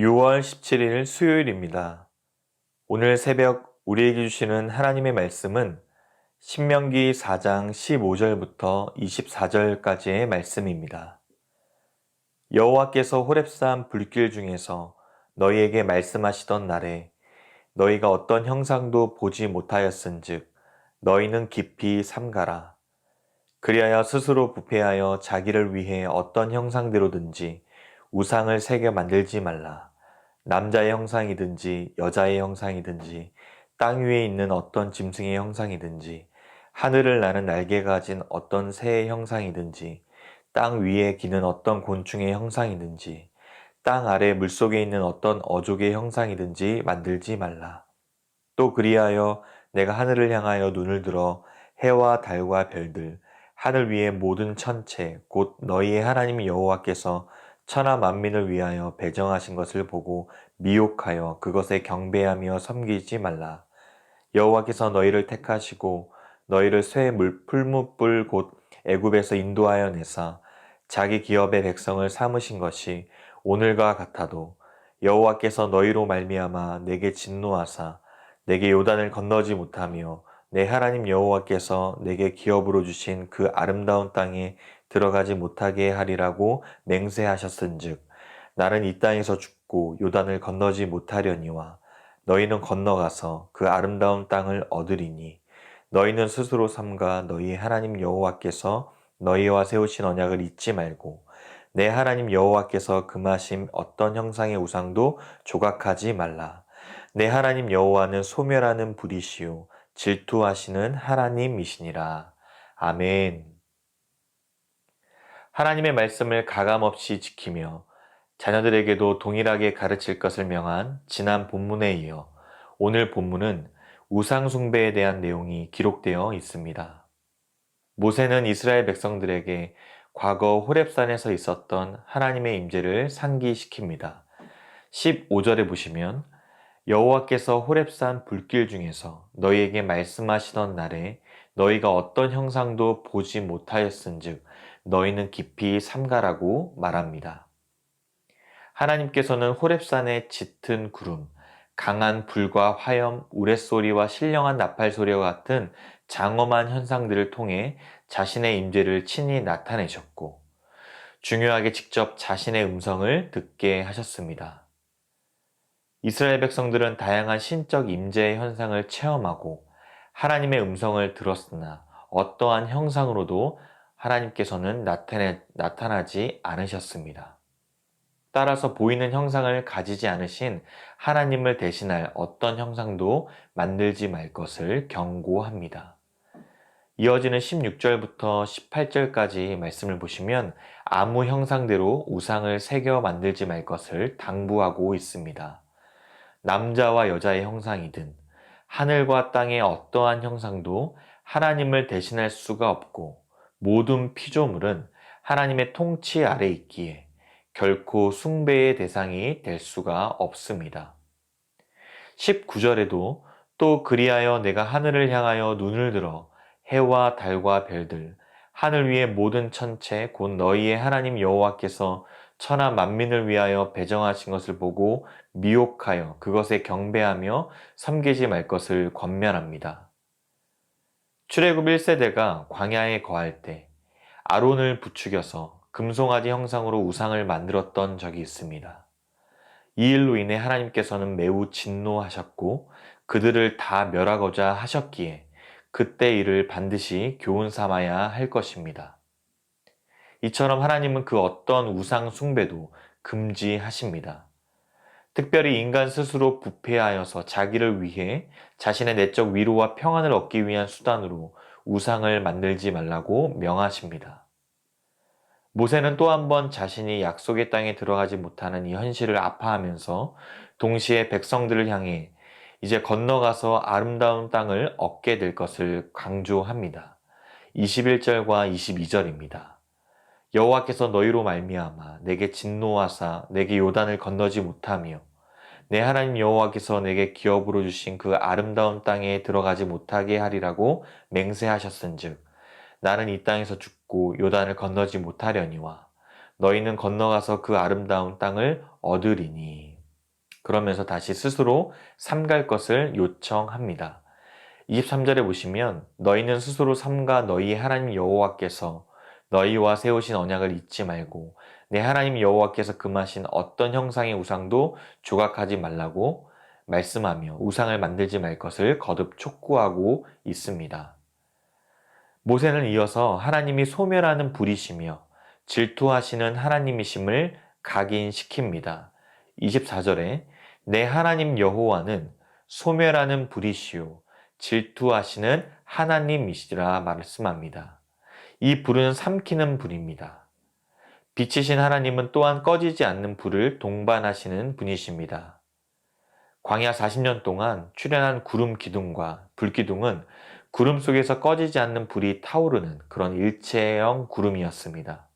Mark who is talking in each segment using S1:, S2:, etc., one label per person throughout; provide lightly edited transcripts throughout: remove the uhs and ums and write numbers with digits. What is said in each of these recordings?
S1: 6월 17일 수요일입니다. 오늘 새벽 우리에게 주시는 하나님의 말씀은 신명기 4장 15절부터 24절까지의 말씀입니다. 여호와께서 호렙산 불길 중에서 너희에게 말씀하시던 날에 너희가 어떤 형상도 보지 못하였은즉 너희는 깊이 삼가라. 그리하여 스스로 부패하여 자기를 위해 어떤 형상대로든지 우상을 새겨 만들지 말라. 남자의 형상이든지 여자의 형상이든지 땅 위에 있는 어떤 짐승의 형상이든지 하늘을 나는 날개가 가진 어떤 새의 형상이든지 땅 위에 기는 어떤 곤충의 형상이든지 땅 아래 물속에 있는 어떤 어족의 형상이든지 만들지 말라. 또 그리하여 내가 하늘을 향하여 눈을 들어 해와 달과 별들 하늘 위의 모든 천체 곧 너희의 하나님 여호와께서 천하 만민을 위하여 배정하신 것을 보고 미혹하여 그것에 경배하며 섬기지 말라. 여호와께서 너희를 택하시고 너희를 쇠 풀무불 곧 애굽에서 인도하여 내사 자기 기업의 백성을 삼으신 것이 오늘과 같아도 여호와께서 너희로 말미암아 내게 진노하사 내게 요단을 건너지 못하며 내 하나님 여호와께서 내게 기업으로 주신 그 아름다운 땅에 들어가지 못하게 하리라고 맹세하셨은즉 나는 이 땅에서 죽고 요단을 건너지 못하려니와 너희는 건너가서 그 아름다운 땅을 얻으리니 너희는 스스로 삼가 너희 하나님 여호와께서 너희와 세우신 언약을 잊지 말고 내 하나님 여호와께서 금하신 어떤 형상의 우상도 조각하지 말라. 내 하나님 여호와는 소멸하는 불이시요 질투하시는 하나님이시니라. 아멘. 하나님의 말씀을 가감없이 지키며 자녀들에게도 동일하게 가르칠 것을 명한 지난 본문에 이어 오늘 본문은 우상 숭배에 대한 내용이 기록되어 있습니다. 모세는 이스라엘 백성들에게 과거 호렙산에서 있었던 하나님의 임재를 상기시킵니다. 15절에 보시면 여호와께서 호렙산 불길 중에서 너희에게 말씀하시던 날에 너희가 어떤 형상도 보지 못하였은즉 너희는 깊이 삼가라고 말합니다. 하나님께서는 호렙산의 짙은 구름, 강한 불과 화염, 우레소리와 신령한 나팔소리와 같은 장엄한 현상들을 통해 자신의 임재를 친히 나타내셨고 중요하게 직접 자신의 음성을 듣게 하셨습니다. 이스라엘 백성들은 다양한 신적 임재의 현상을 체험하고 하나님의 음성을 들었으나 어떠한 형상으로도 하나님께서는 나타나지 않으셨습니다. 따라서 보이는 형상을 가지지 않으신 하나님을 대신할 어떤 형상도 만들지 말 것을 경고합니다. 이어지는 16절부터 18절까지 말씀을 보시면 아무 형상대로 우상을 새겨 만들지 말 것을 당부하고 있습니다. 남자와 여자의 형상이든 하늘과 땅의 어떠한 형상도 하나님을 대신할 수가 없고 모든 피조물은 하나님의 통치 아래 있기에 결코 숭배의 대상이 될 수가 없습니다. 19절에도 또 그리하여 내가 하늘을 향하여 눈을 들어 해와 달과 별들 하늘 위의 모든 천체 곧 너희의 하나님 여호와께서 천하 만민을 위하여 배정하신 것을 보고 미혹하여 그것에 경배하며 섬기지 말 것을 권면합니다. 출애굽 1세대가 광야에 거할 때 아론을 부추겨서 금송아지 형상으로 우상을 만들었던 적이 있습니다. 이 일로 인해 하나님께서는 매우 진노하셨고 그들을 다 멸하고자 하셨기에 그때 이를 반드시 교훈 삼아야 할 것입니다. 이처럼 하나님은 그 어떤 우상 숭배도 금지하십니다. 특별히 인간 스스로 부패하여서 자기를 위해 자신의 내적 위로와 평안을 얻기 위한 수단으로 우상을 만들지 말라고 명하십니다. 모세는 또 한 번 자신이 약속의 땅에 들어가지 못하는 이 현실을 아파하면서 동시에 백성들을 향해 이제 건너가서 아름다운 땅을 얻게 될 것을 강조합니다. 21절과 22절입니다. 여호와께서 너희로 말미암아 내게 진노하사 내게 요단을 건너지 못하며 내 하나님 여호와께서 내게 기업으로 주신 그 아름다운 땅에 들어가지 못하게 하리라고 맹세하셨은즉 나는 이 땅에서 죽고 요단을 건너지 못하려니와 너희는 건너가서 그 아름다운 땅을 얻으리니. 그러면서 다시 스스로 삼갈 것을 요청합니다. 23절에 보시면 너희는 스스로 삼가 너희 하나님 여호와께서 너희와 세우신 언약을 잊지 말고 내 하나님 여호와께서 금하신 어떤 형상의 우상도 조각하지 말라고 말씀하며 우상을 만들지 말 것을 거듭 촉구하고 있습니다. 모세는 이어서 하나님이 소멸하는 불이시며 질투하시는 하나님이심을 각인시킵니다. 24절에 내 하나님 여호와는 소멸하는 불이시요 질투하시는 하나님이시라 말씀합니다. 이 불은 삼키는 불입니다. 빛이신 하나님은 또한 꺼지지 않는 불을 동반하시는 분이십니다. 광야 40년 동안 출현한 구름 기둥과 불 기둥은 구름 속에서 꺼지지 않는 불이 타오르는 그런 일체형 구름이었습니다.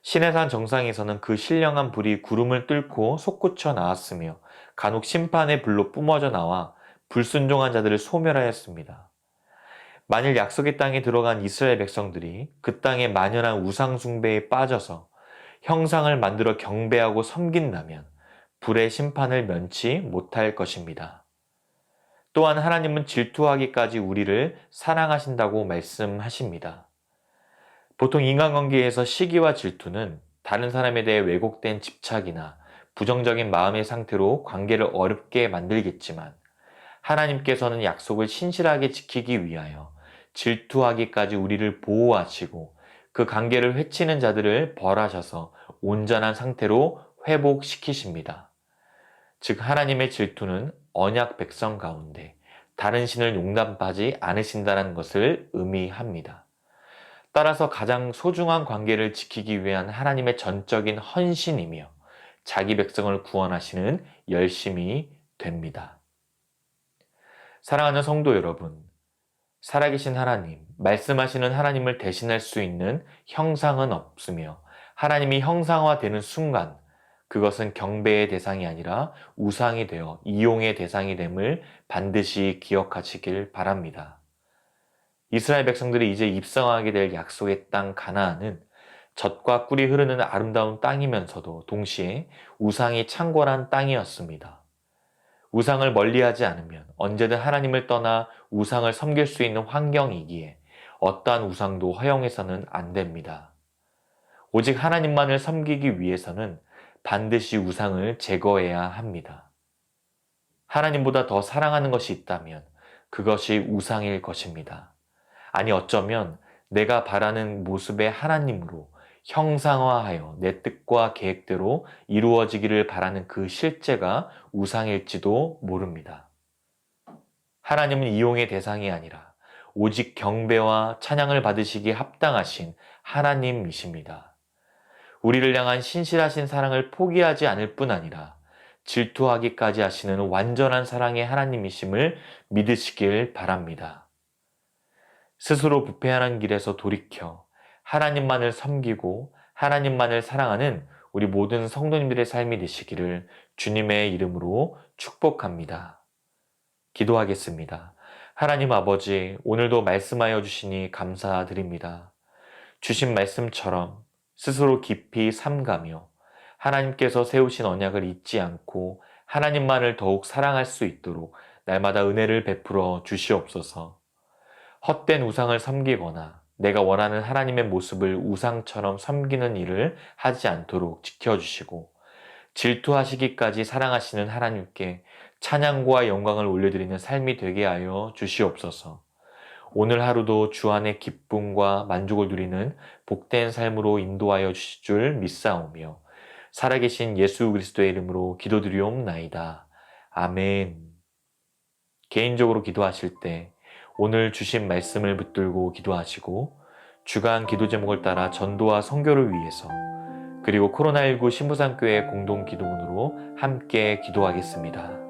S1: 시내산 정상에서는 그 신령한 불이 구름을 뚫고 솟구쳐 나왔으며 간혹 심판의 불로 뿜어져 나와 불순종한 자들을 소멸하였습니다. 만일 약속의 땅에 들어간 이스라엘 백성들이 그 땅의 만연한 우상 숭배에 빠져서 형상을 만들어 경배하고 섬긴다면 불의 심판을 면치 못할 것입니다. 또한 하나님은 질투하기까지 우리를 사랑하신다고 말씀하십니다. 보통 인간관계에서 시기와 질투는 다른 사람에 대해 왜곡된 집착이나 부정적인 마음의 상태로 관계를 어렵게 만들겠지만 하나님께서는 약속을 신실하게 지키기 위하여 질투하기까지 우리를 보호하시고 그 관계를 해치는 자들을 벌하셔서 온전한 상태로 회복시키십니다. 즉 하나님의 질투는 언약 백성 가운데 다른 신을 용납하지 않으신다는 것을 의미합니다. 따라서 가장 소중한 관계를 지키기 위한 하나님의 전적인 헌신이며 자기 백성을 구원하시는 열심이 됩니다. 사랑하는 성도 여러분, 살아계신 하나님, 말씀하시는 하나님을 대신할 수 있는 형상은 없으며 하나님이 형상화되는 순간 그것은 경배의 대상이 아니라 우상이 되어 이용의 대상이 됨을 반드시 기억하시길 바랍니다. 이스라엘 백성들이 이제 입성하게 될 약속의 땅 가나안은 젖과 꿀이 흐르는 아름다운 땅이면서도 동시에 우상이 창궐한 땅이었습니다. 우상을 멀리하지 않으면 언제든 하나님을 떠나 우상을 섬길 수 있는 환경이기에 어떠한 우상도 허용해서는 안 됩니다. 오직 하나님만을 섬기기 위해서는 반드시 우상을 제거해야 합니다. 하나님보다 더 사랑하는 것이 있다면 그것이 우상일 것입니다. 아니 어쩌면 내가 바라는 모습의 하나님으로 형상화하여 내 뜻과 계획대로 이루어지기를 바라는 그 실제가 우상일지도 모릅니다. 하나님은 이용의 대상이 아니라 오직 경배와 찬양을 받으시기에 합당하신 하나님이십니다. 우리를 향한 신실하신 사랑을 포기하지 않을 뿐 아니라 질투하기까지 하시는 완전한 사랑의 하나님이심을 믿으시길 바랍니다. 스스로 부패하는 길에서 돌이켜 하나님만을 섬기고 하나님만을 사랑하는 우리 모든 성도님들의 삶이 되시기를 주님의 이름으로 축복합니다. 기도하겠습니다. 하나님 아버지, 오늘도 말씀하여 주시니 감사드립니다. 주신 말씀처럼 스스로 깊이 삼가며 하나님께서 세우신 언약을 잊지 않고 하나님만을 더욱 사랑할 수 있도록 날마다 은혜를 베풀어 주시옵소서. 헛된 우상을 섬기거나 내가 원하는 하나님의 모습을 우상처럼 섬기는 일을 하지 않도록 지켜주시고 질투하시기까지 사랑하시는 하나님께 찬양과 영광을 올려드리는 삶이 되게 하여 주시옵소서. 오늘 하루도 주 안의 기쁨과 만족을 누리는 복된 삶으로 인도하여 주실 줄 믿사오며 살아계신 예수 그리스도의 이름으로 기도드리옵나이다. 아멘. 개인적으로 기도하실 때 오늘 주신 말씀을 붙들고 기도하시고 주간 기도 제목을 따라 전도와 선교를 위해서 그리고 코로나19 신부산교회 공동 기도문으로 함께 기도하겠습니다.